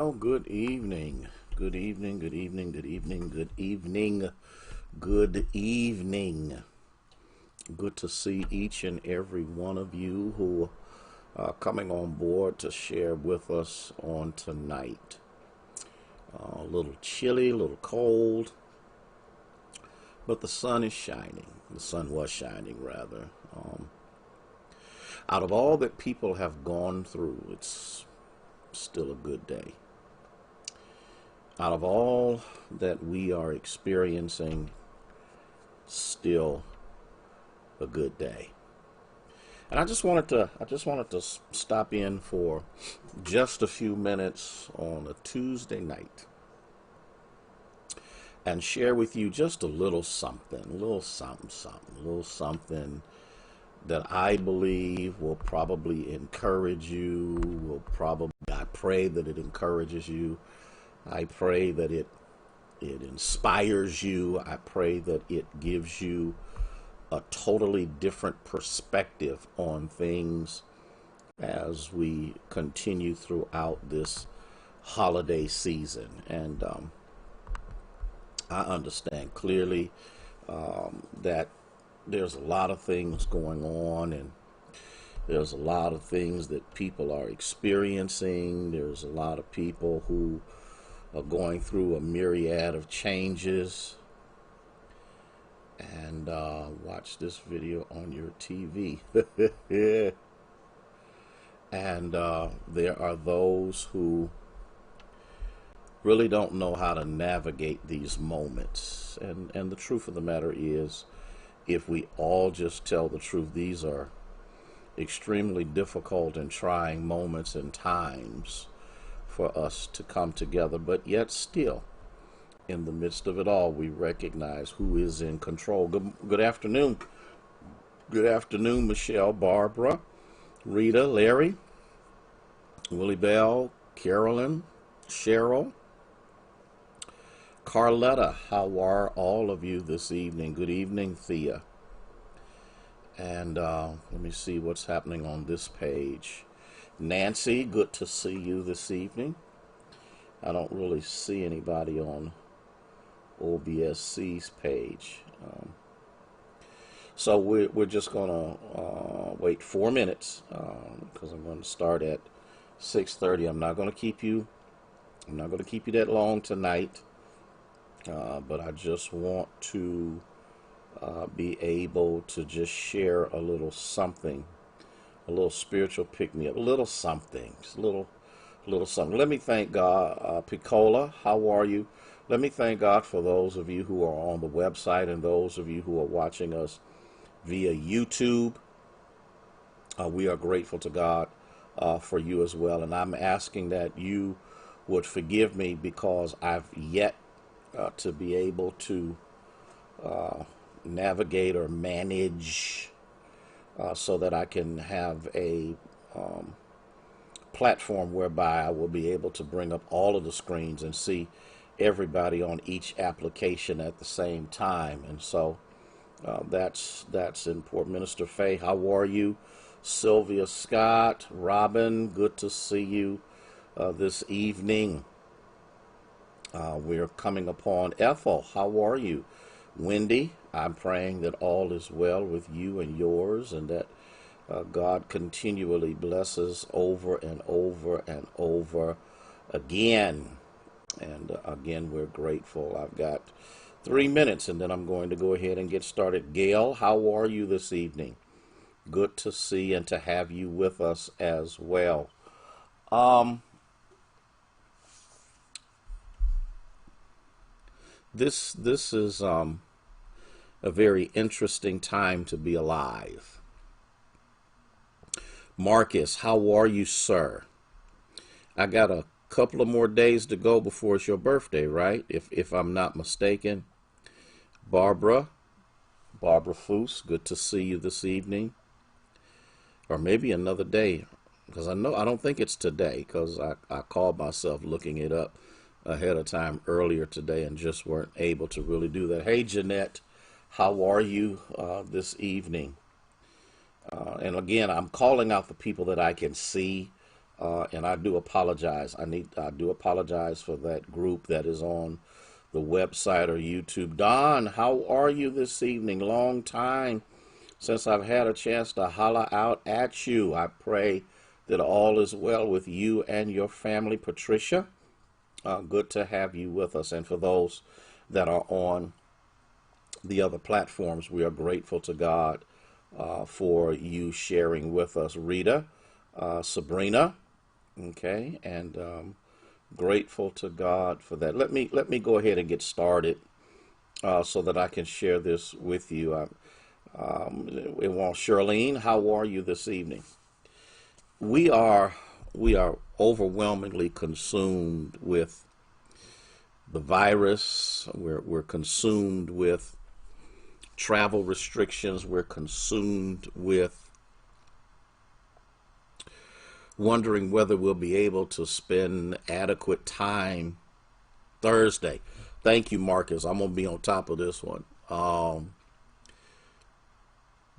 Oh, good evening. Good evening, good evening, good evening, good evening, good evening. Good to see each and every one of you who are coming on board to share with us on tonight. A little chilly, a little cold, but the sun is shining. The sun was shining, rather. Out of all that people have gone through, it's still a good day. Out of all that we are experiencing, still a good day. And I just wanted to stop in for just a few minutes on a Tuesday night and share with you just a little something, a little something that I believe will probably encourage you, I pray that it encourages you. I pray that it inspires you. I pray that it gives you a totally different perspective on things as we continue throughout this holiday season. And I understand clearly that there's a lot of things going on, and there's a lot of things that people are experiencing. There's a lot of people who are going through a myriad of changes. And watch this video on your TV. And there are those who really don't know how to navigate these moments. And the truth of the matter is, if we all just tell the truth, these are extremely difficult and trying moments and times for us to come together, but yet still, in the midst of it all, we recognize who is in control. Good afternoon. Good afternoon, Michelle, Barbara, Rita, Larry, Willie Bell, Carolyn, Cheryl, Carletta. How are all of you this evening? Good evening, Thea. And let me see what's happening on this page. Nancy, good to see you this evening. I don't really see anybody on OBSC's page. So we're just going to wait 4 minutes because I'm going to start at 6:30. I'm not going to keep you. I'm not going to keep you that long tonight. But I just want to be able to just share a little something, a little spiritual pick me up, a little something, just a little something. Let me thank God. Picola, how are you? Let me thank God for those of you who are on the website and those of you who are watching us via YouTube. We are grateful to God for you as well. And I'm asking that you would forgive me because I've yet to be able to navigate or manage so that I can have a platform whereby I will be able to bring up all of the screens and see everybody on each application at the same time. And so that's important. Minister Faye, how are you? Sylvia Scott, Robin, good to see you this evening. We're coming upon Ethel. How are you? Wendy, I'm praying that all is well with you and yours, and that God continually blesses over and over and over again. And again, we're grateful. I've got 3 minutes, and then I'm going to go ahead and get started. Gail, how are you this evening? Good to see and to have you with us as well. Um, this is a very interesting time to be alive. Marcus, how are you, sir? I got a couple of more days to go before it's your birthday, right? If I'm not mistaken. Barbara, Barbara Foose, good to see you this evening. Or maybe another day, because I don't think it's today, because I called myself looking it up ahead of time earlier today and just weren't able to really do that. Hey, Jeanette, how are you this evening? And again, I'm calling out the people that I can see. And I do apologize. I do apologize for that group that is on the website or YouTube. Don, how are you this evening? Long time since I've had a chance to holler out at you. I pray that all is well with you and your family. Patricia, good to have you with us. And for those that are on the other platforms, we are grateful to God for you sharing with us. Rita, Sabrina, okay, and grateful to God for that. Let me go ahead and get started so that I can share this with you. Charlene, how are you this evening? We are overwhelmingly consumed with the virus. We're consumed with travel restrictions. We're consumed with wondering whether we'll be able to spend adequate time Thursday. Thank you, Marcus. I'm gonna be on top of this one.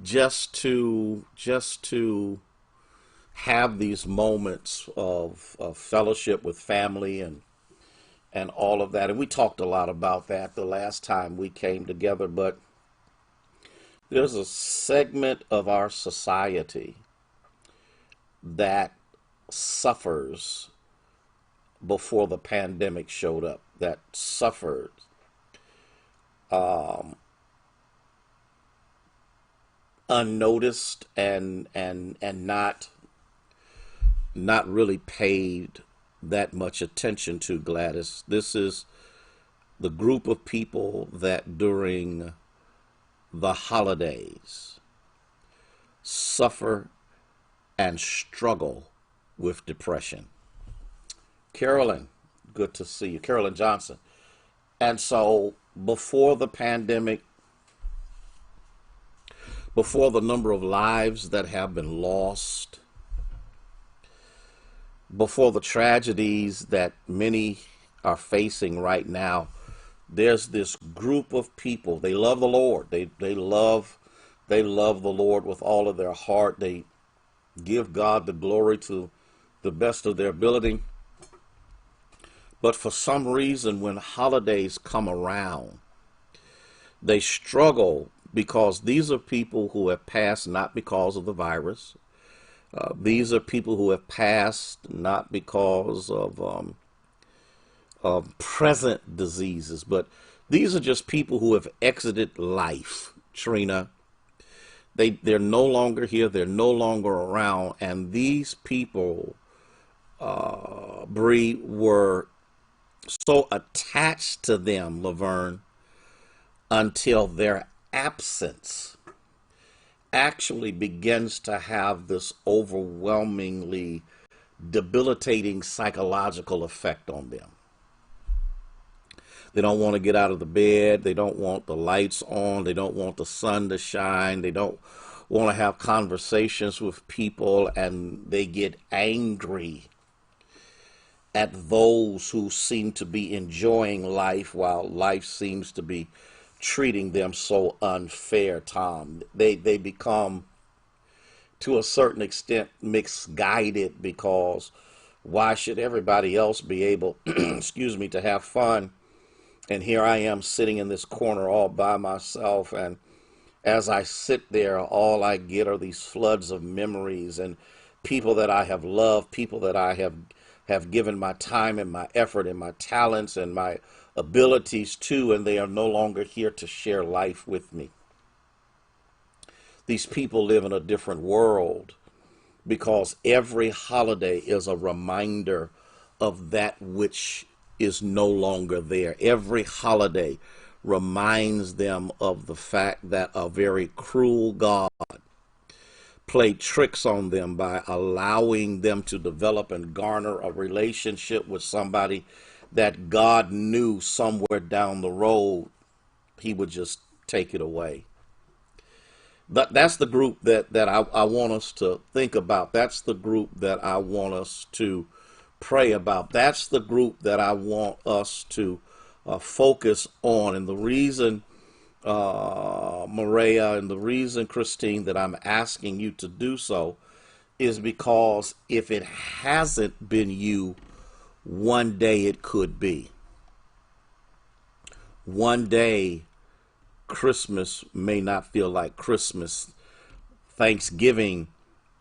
Just to have these moments of fellowship with family and all of that. And we talked a lot about that the last time we came together, but there's a segment of our society that suffers before the pandemic showed up, that suffered unnoticed and not really paid that much attention to, Gladys. This is the group of people that during the holidays suffer and struggle with depression. Carolyn, good to see you. Carolyn Johnson. And so before the pandemic, before the number of lives that have been lost, before the tragedies that many are facing right now, there's this group of people. They love the Lord. They love the Lord with all of their heart. They give God the glory to the best of their ability. But for some reason, when holidays come around, they struggle because these are people who have passed not because of the virus. These are people who have passed not because of present diseases, but these are just people who have exited life, Trina. They're no longer here. They're no longer around. And these people, Bree, were so attached to them, Laverne, until their absence actually begins to have this overwhelmingly debilitating psychological effect on them. They don't want to get out of the bed. They don't want the lights on. They don't want the sun to shine. They don't want to have conversations with people, and they get angry at those who seem to be enjoying life while life seems to be treating them so unfair, Tom. They become, to a certain extent, misguided because why should everybody else be able, excuse me, to have fun? And here I am sitting in this corner all by myself. And as I sit there, all I get are these floods of memories and people that I have loved, people that I have given my time and my effort and my talents and my abilities to, and they are no longer here to share life with me. These people live in a different world because every holiday is a reminder of that which is no longer there. Every holiday reminds them of the fact that a very cruel God played tricks on them by allowing them to develop and garner a relationship with somebody that God knew somewhere down the road he would just take it away. That's the group that I want us to think about. That's the group that I want us to pray about. That's the group that I want us to focus on. And the reason, Maria, and the reason, Christine, that I'm asking you to do so is because if it hasn't been you, one day it could be. One day, Christmas may not feel like Christmas. Thanksgiving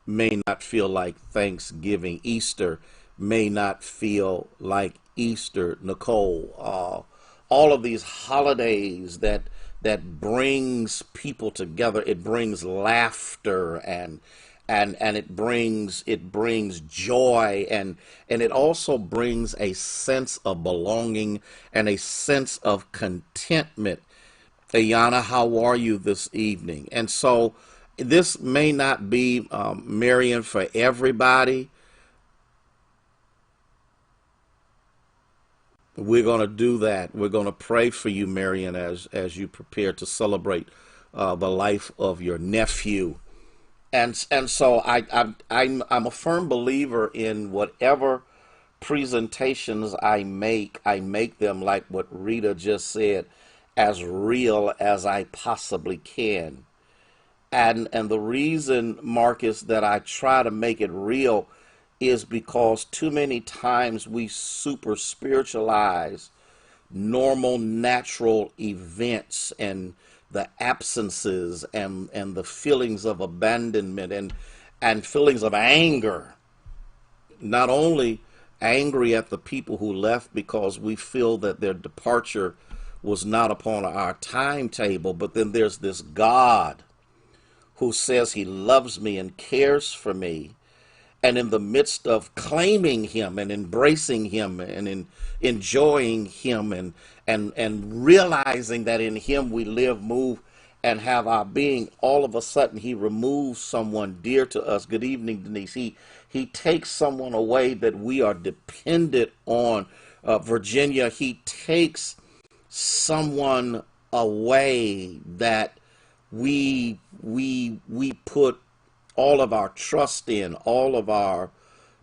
may not feel like Thanksgiving. Easter may not feel like Easter. Nicole, all of these holidays that brings people together. It brings laughter and it brings joy, and it also brings a sense of belonging and a sense of contentment. Ayana, how are you this evening? And so this may not be Marion for everybody. We're going to do that. We're going to pray for you, Marion, as you prepare to celebrate the life of your nephew. And so I'm a firm believer in whatever presentations I make them, like what Rita just said, as real as I possibly can. And the reason, Marcus, that I try to make it real is because too many times we super spiritualize normal natural events and the absences and the feelings of abandonment and feelings of anger, not only angry at the people who left because we feel that their departure was not upon our timetable, but then there's this God who says he loves me and cares for me. And in the midst of claiming him and embracing him and enjoying him and realizing that in him we live, move, and have our being, all of a sudden he removes someone dear to us. Good evening, Denise. He takes someone away that we are dependent on. Virginia, he takes someone away that we put all of our trust in, all of our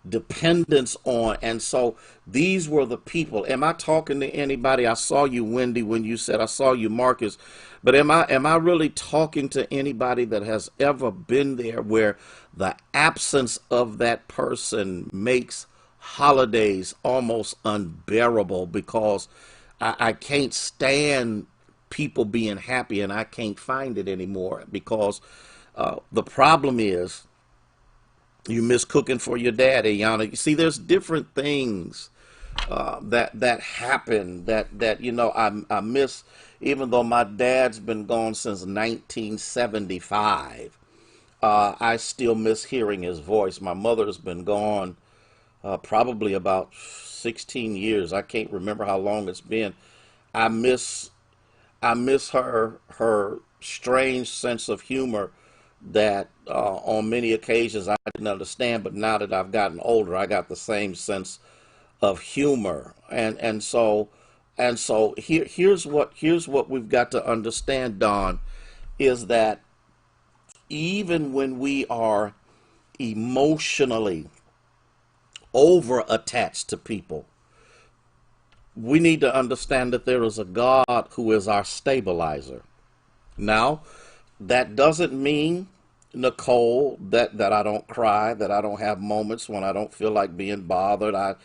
dependence on. And so these were the people. Am I talking to anybody? I saw you, Wendy, when you said I saw you, Marcus. But am I really talking to anybody that has ever been there where the absence of that person makes holidays almost unbearable because I can't stand people being happy and I can't find it anymore because the problem is you miss cooking for your dad, Ayana. You see, there's different things that happen that I miss. Even though my dad's been gone since 1975, I still miss hearing his voice. My mother's been gone probably about 16 years. I can't remember how long it's been. I miss I miss her strange sense of humor that on many occasions I didn't understand, but now that I've gotten older, I got the same sense of humor. And so here's what we've got to understand, Don, is that even when we are emotionally over attached to people, we need to understand that there is a God who is our stabilizer. Now, that doesn't mean, Nicole, that I don't cry, that I don't have moments when I don't feel like being bothered. I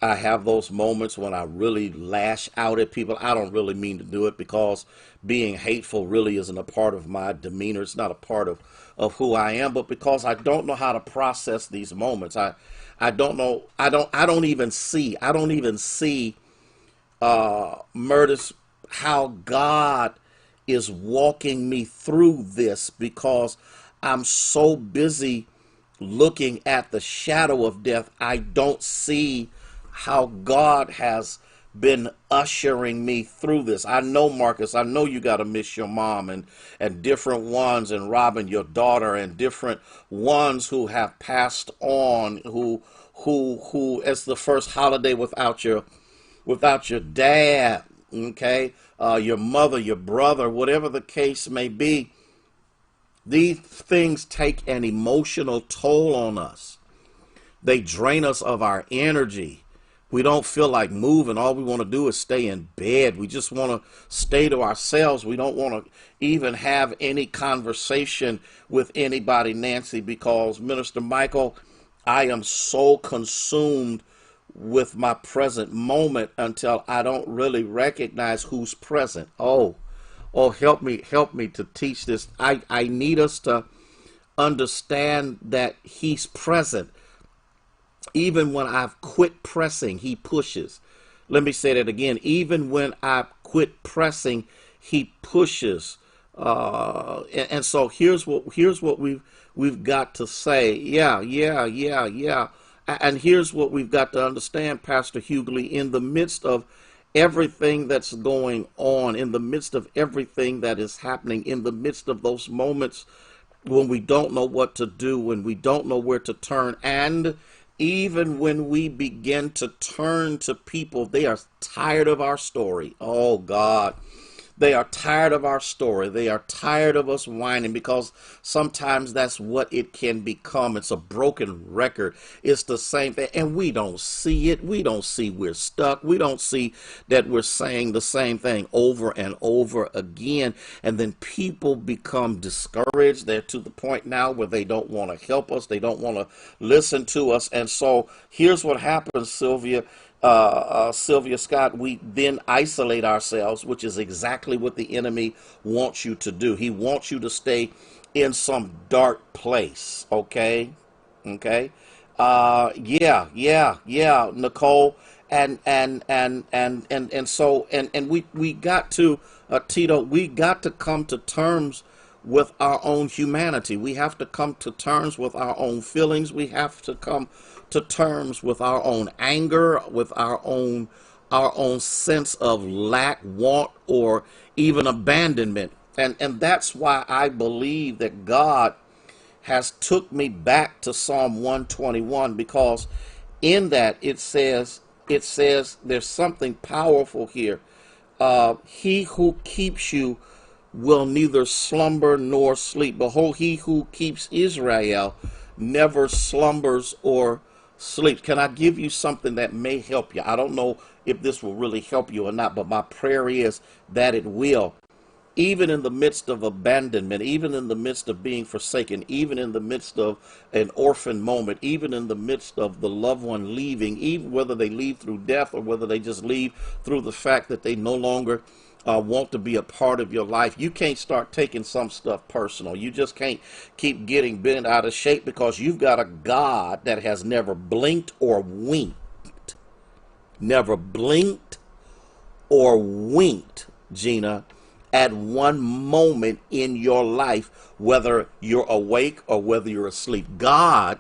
have those moments when I really lash out at people. I don't really mean to do it because being hateful really isn't a part of my demeanor. It's not a part of who I am, but because I don't know how to process these moments. I don't know. I don't even see Murtis, how God is walking me through this because I'm so busy looking at the shadow of death. I don't see how God has been ushering me through this. I know, Marcus, I know you got to miss your mom and different ones, and Robin, your daughter, and different ones who have passed on, who as the first holiday without your dad, okay, your mother, your brother, whatever the case may be. These things take an emotional toll on us. They drain us of our energy. We don't feel like moving. All we want to do is stay in bed. We just want to stay to ourselves. We don't want to even have any conversation with anybody, Nancy, because Minister Michael, I am so consumed with my present moment until I don't really recognize who's present. Oh, help me to teach this. I need us to understand that he's present. Even when I've quit pressing, he pushes. Let me say that again. Even when I quit pressing, he pushes. And so here's what we've got to say. Yeah. And here's what we've got to understand, Pastor Hughley, in the midst of everything that's going on, in the midst of everything that is happening, in the midst of those moments when we don't know what to do, when we don't know where to turn, and even when we begin to turn to people, they are tired of our story. Oh, God. They are tired of our story. They are tired of us whining, because sometimes that's what it can become. It's a broken record. It's the same thing. And we don't see it. We don't see we're stuck. We don't see that we're saying the same thing over and over again. And then people become discouraged. They're to the point now where they don't want to help us. They don't want to listen to us. And so here's what happens, Sylvia Scott, we then isolate ourselves, which is exactly what the enemy wants you to do. He wants you to stay in some dark place. Okay. Yeah, Nicole. And we got to, Tito, we got to come to terms with our own humanity. We have to come to terms with our own feelings. We have to come to terms with our own anger, with our own sense of lack, want, or even abandonment. And that's why I believe that God has took me back to Psalm 121, because in that it says there's something powerful here. He who keeps you will neither slumber nor sleep. Behold, he who keeps Israel never slumbers or sleeps. Can I give you something that may help you? I don't know if this will really help you or not, but my prayer is that it will. Even in the midst of abandonment, even in the midst of being forsaken, even in the midst of an orphan moment, even in the midst of the loved one leaving, even whether they leave through death or whether they just leave through the fact that they no longer want to be a part of your life, you can't start taking some stuff personal. You just can't keep getting bent out of shape, because you've got a God that has never blinked or winked. Never blinked or winked, Gina, at one moment in your life, whether you're awake or whether you're asleep. God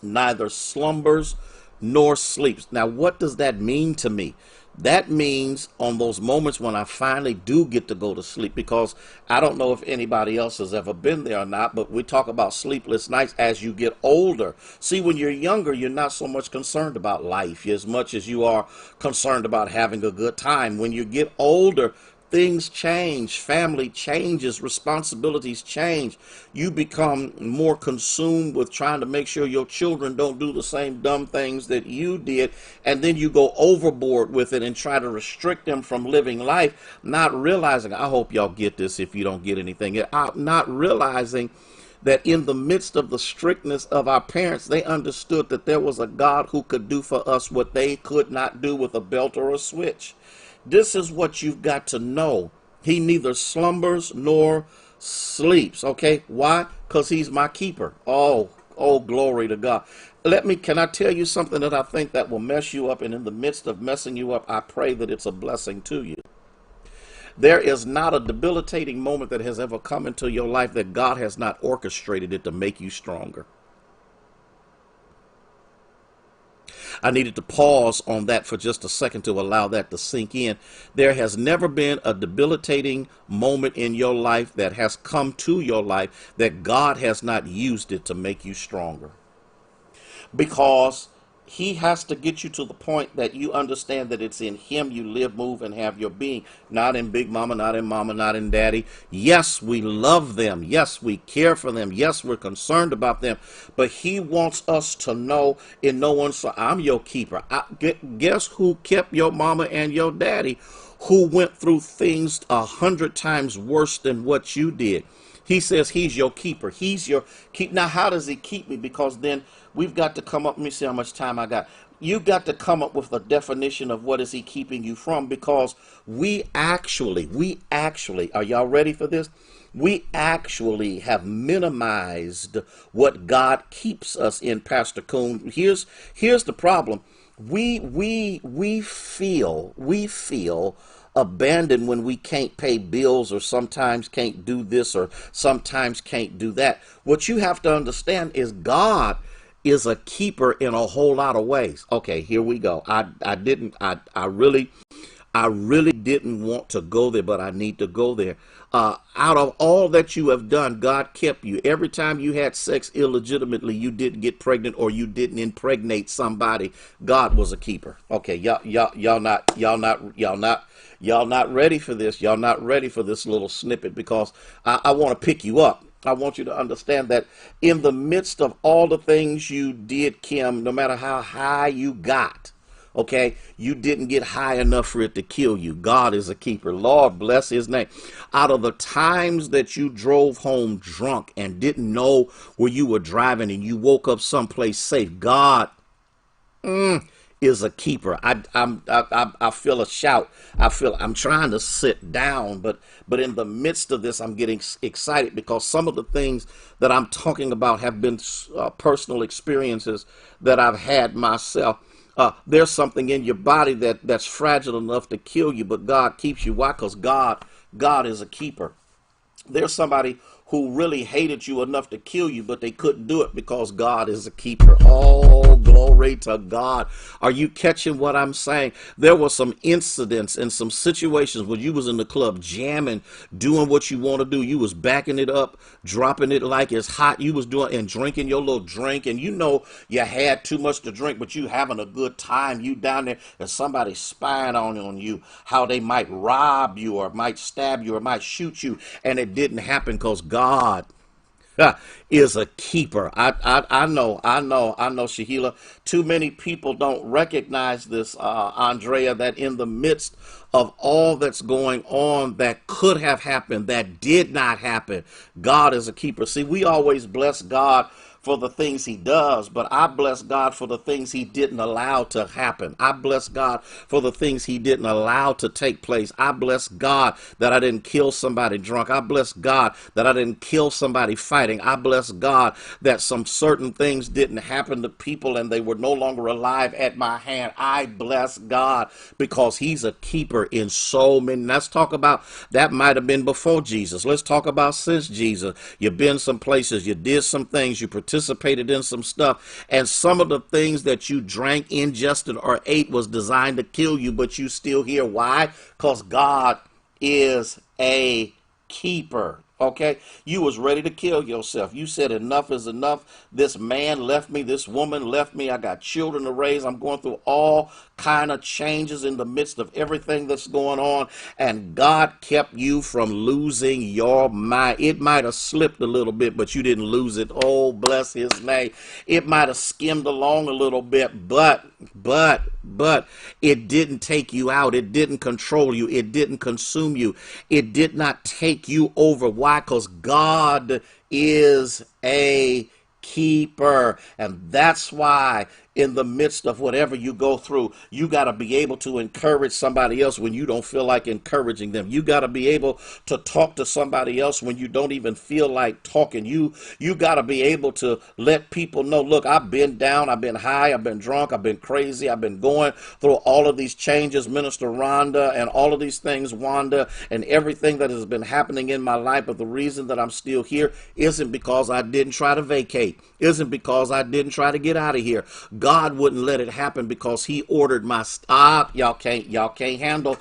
neither slumbers nor sleeps. Now, what does that mean to me? That means on those moments when I finally do get to go to sleep, because I don't know if anybody else has ever been there or not, but we talk about sleepless nights as you get older. See, when you're younger, you're not so much concerned about life as much as you are concerned about having a good time. When you get older, things change, family changes, responsibilities change. You become more consumed with trying to make sure your children don't do the same dumb things that you did, and then you go overboard with it and try to restrict them from living life, not realizing, I hope y'all get this if you don't get anything, not realizing that in the midst of the strictness of our parents, they understood that there was a God who could do for us what they could not do with a belt or a switch. This is what you've got to know. He neither slumbers nor sleeps. Okay. Why? Because he's my keeper. Oh, glory to God. Can I tell you something that I think that will mess you up? And in the midst of messing you up, I pray that it's a blessing to you. There is not a debilitating moment that has ever come into your life that God has not orchestrated it to make you stronger. I needed to pause on that for just a second to allow that to sink in. There has never been a debilitating moment in your life that has come to your life that God has not used it to make you stronger. Because He has to get you to the point that you understand that it's in him you live, move, and have your being, not in big mama, not in daddy. Yes, we love them. Yes, we care for them. Yes, we're concerned about them. But he wants us to know in no one, so I'm your keeper. Guess who kept your mama and your daddy, who went through things 100 times worse than what you did? He says he's your keeper. He's your keep. Now, how does he keep me? Because then we've got to come up. Let me see how much time I got. You got to come up with a definition of what is he keeping you from, because we actually, are y'all ready for this? We actually have minimized what God keeps us in, Pastor Coon. Here's the problem. We feel abandoned when we can't pay bills, or sometimes can't do this, or sometimes can't do that. What you have to understand is God is a keeper in a whole lot of ways. Okay, here we go. I really didn't want to go there, but I need to go there. Out of all that you have done, God kept you. Every time you had sex illegitimately, you didn't get pregnant, or you didn't impregnate somebody, God was a keeper. Okay, y'all not ready for this. Y'all not ready for this little snippet, because I want to pick you up. I want you to understand that in the midst of all the things you did, Kim, no matter how high you got, okay, you didn't get high enough for it to kill you. God is a keeper. Lord bless his name. Out of the times that you drove home drunk and didn't know where you were driving, and you woke up someplace safe, God is a keeper. I feel a shout. I'm trying to sit down, but in the midst of this, I'm getting excited, because some of the things that I'm talking about have been personal experiences that I've had myself. There's something in your body that's fragile enough to kill you, but God keeps you. Why? Because God is a keeper. There's somebody who really hated you enough to kill you, but they couldn't do it because God is a keeper. Oh, glory to God. Are you catching what I'm saying? There were some incidents and some situations where you was in the club jamming, doing what you want to do. You was backing it up, dropping it like it's hot. You was doing and drinking your little drink, and you know you had too much to drink, but you having a good time. You down there, and somebody spying on you, how they might rob you, or might stab you, or might shoot you, and it didn't happen because God is a keeper. I know, Shahila. Too many people don't recognize this, Andrea, that in the midst of all that's going on that could have happened, that did not happen, God is a keeper. See, we always bless God for the things he does, but I bless God for the things he didn't allow to happen. I bless God for the things he didn't allow to take place. I bless God that I didn't kill somebody drunk. I bless God that I didn't kill somebody fighting. I bless God that some certain things didn't happen to people and they were no longer alive at my hand. I bless God because he's a keeper in so many. Let's talk about that. Might have been before Jesus. Let's talk about since Jesus. You've been some places, you did some things, you participated in some stuff, and some of the things that you drank, ingested, or ate was designed to kill you, but you still here. Why? Because God is a keeper. Okay, you was ready to kill yourself. You said enough is enough. This man left me, this woman left me, I got children to raise, I'm going through all kind of changes in the midst of everything that's going on, and God kept you from losing your mind. It might have slipped a little bit, but you didn't lose it. Oh, bless his name. It might have skimmed along a little bit, but it didn't take you out. It didn't control you. It didn't consume you. It did not take you over. Why? Because God is a keeper. And that's why in the midst of whatever you go through, you got to be able to encourage somebody else when you don't feel like encouraging them. You got to be able to talk to somebody else when you don't even feel like talking. You got to be able to let people know, look, I've been down, I've been high, I've been drunk, I've been crazy, I've been going through all of these changes, Minister Rhonda, and all of these things, Wanda, and everything that has been happening in my life. But the reason that I'm still here isn't because I didn't try to vacate, isn't because I didn't try to get out of here. God wouldn't let it happen because he ordered my stop. Y'all can't handle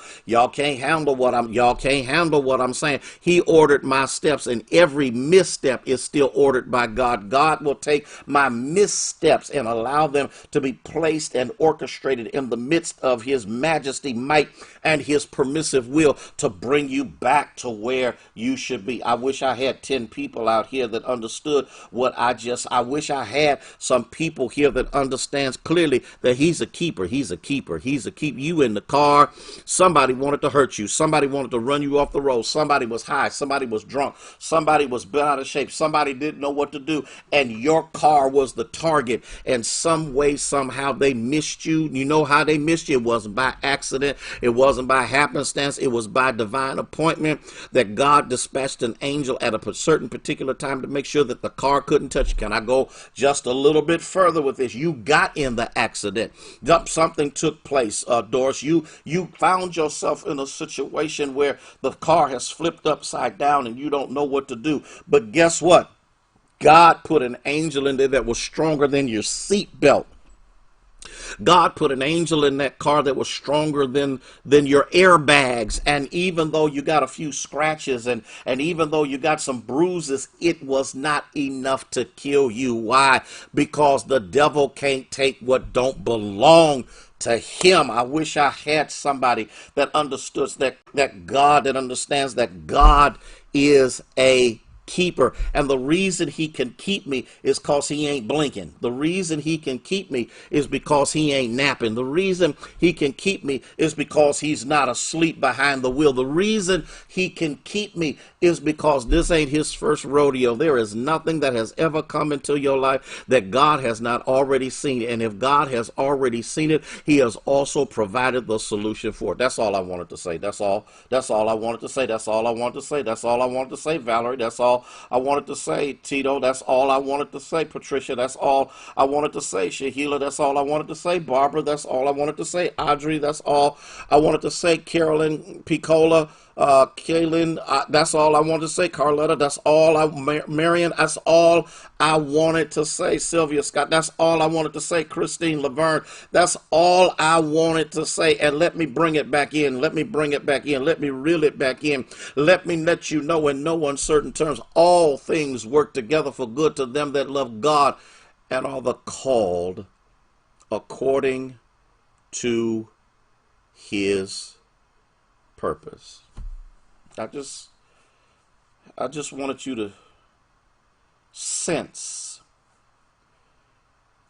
what I'm saying. He ordered my steps, and every misstep is still ordered by God. God will take my missteps and allow them to be placed and orchestrated in the midst of his majesty, might, and his permissive will to bring you back to where you should be. I wish I had 10 people out here that understood what I wish I had some people here that understands clearly that he's a keeper. He's a keeper. He's a keep. You in the car, somebody wanted to hurt you. Somebody wanted to run you off the road. Somebody was high. Somebody was drunk. Somebody was bent out of shape. Somebody didn't know what to do. And your car was the target. And some way, somehow they missed you. You know how they missed you? It wasn't by accident. It wasn't by happenstance. It was by divine appointment that God dispatched an angel at a certain particular time to make sure that the car couldn't touch you. Can I go just a little bit further with this? You got in the accident. Something took place, Doris. You found yourself in a situation where the car has flipped upside down and you don't know what to do. But guess what? God put an angel in there that was stronger than your seatbelt. God put an angel in that car that was stronger than your airbags. And even though you got a few scratches and even though you got some bruises, it was not enough to kill you. Why? Because the devil can't take what don't belong to him. I wish I had somebody that understood that God, that understands that God is a keeper. And the reason he can keep me is because he ain't blinking. The reason he can keep me is because he ain't napping. The reason he can keep me is because he's not asleep behind the wheel. The reason he can keep me is because this ain't his first rodeo. There is nothing that has ever come into your life that God has not already seen. And if God has already seen it, he has also provided the solution for it. That's all I wanted to say. That's all I wanted to say. That's all I wanted to say. That's all I wanted to say, Valerie. That's all I wanted to say, Tito. That's all I wanted to say, Patricia. That's all I wanted to say, Shahila. That's all I wanted to say, Barbara. That's all I wanted to say, Audrey. That's all I wanted to say, Carolyn Piccola. Kaylin, that's all I wanted to say. Carletta, that's all Marion, that's all I wanted to say. Sylvia Scott, that's all I wanted to say. Christine Laverne, that's all I wanted to say. And let me bring it back in. Let me bring it back in. Let me reel it back in. Let me let you know in no uncertain terms, all things work together for good to them that love God and are the called according to his purpose. I just wanted you to sense,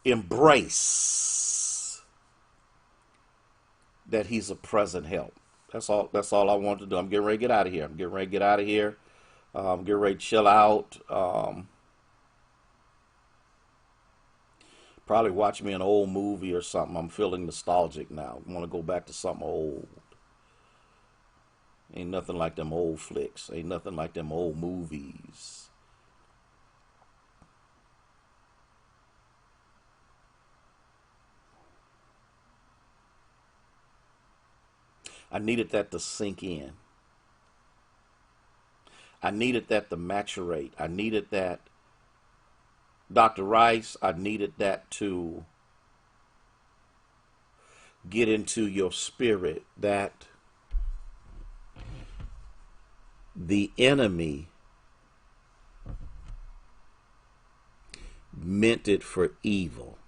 embrace that he's a present help. That's all I wanted to do. I'm getting ready to get out of here. I'm getting ready to chill out. Probably watch me an old movie or something. I'm feeling nostalgic now. I want to go back to something old. Ain't nothing like them old flicks. Ain't nothing like them old movies. I needed that to sink in. I needed that to maturate. I needed that, Dr. Rice, I needed that to get into your spirit, that the enemy meant it for evil,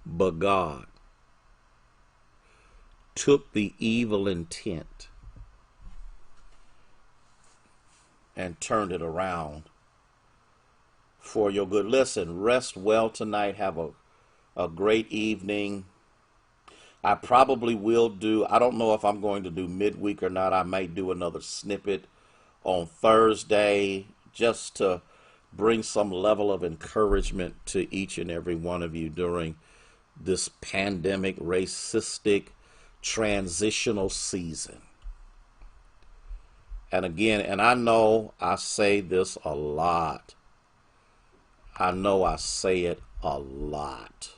but God took the evil intent and turned it around for your good. Listen, rest well tonight. Have a great evening. I probably will do, I don't know if I'm going to do midweek or not. I might do another snippet on Thursday just to bring some level of encouragement to each and every one of you during this pandemic, racistic, transitional season. And again, and I know I say this a lot. I know I say it a lot.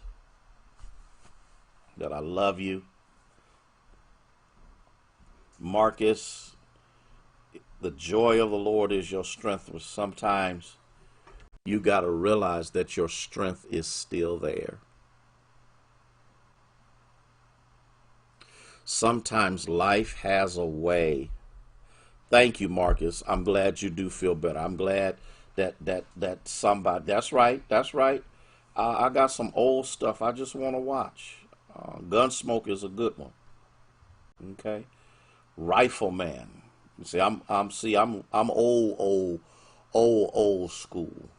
That I love you. Marcus, the joy of the Lord is your strength, which sometimes You got to realize that your strength is still there. Sometimes life has a way. Thank you, Marcus. I'm glad you do feel better. I'm glad that somebody. That's right. That's right. I got some old stuff I just want to watch. Gunsmoke is a good one. Okay. Rifleman. You see, I'm old school.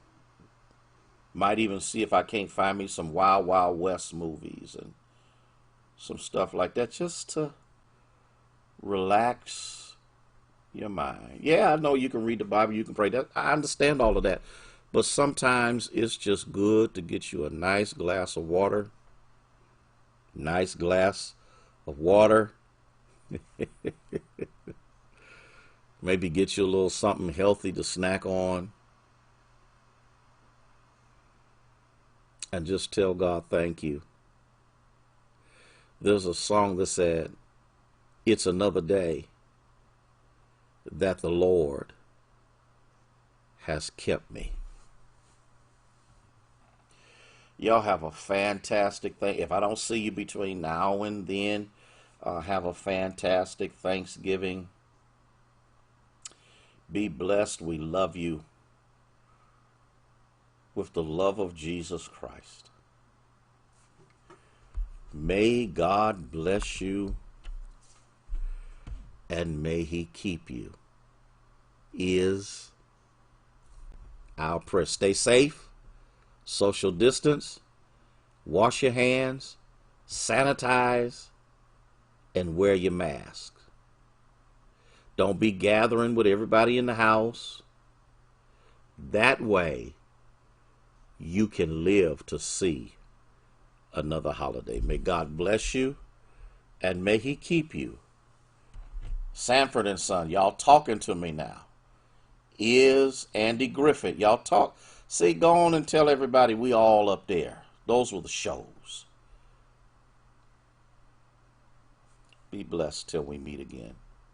Might even see if I can't find me some Wild Wild West movies and some stuff like that, just to relax your mind. Yeah, I know you can read the Bible, you can pray. That I understand all of that, but sometimes it's just good to get you a nice glass of water. Nice glass of water. Maybe get you a little something healthy to snack on, and just tell God thank you. There's a song that said, "It's another day that the Lord has kept me." Y'all have a fantastic thing. If I don't see you between now and then, have a fantastic Thanksgiving. Be blessed. We love you with the love of Jesus Christ. May God bless you and may He keep you, is our prayer. Stay safe, social distance, wash your hands, sanitize, and wear your mask. Don't be gathering with everybody in the house. That way, you can live to see another holiday. May God bless you and may He keep you. Sanford and Son, y'all talking to me now. Is Andy Griffith. Y'all talk. See, go on and tell everybody we all up there. Those were the shows. Be blessed till we meet again.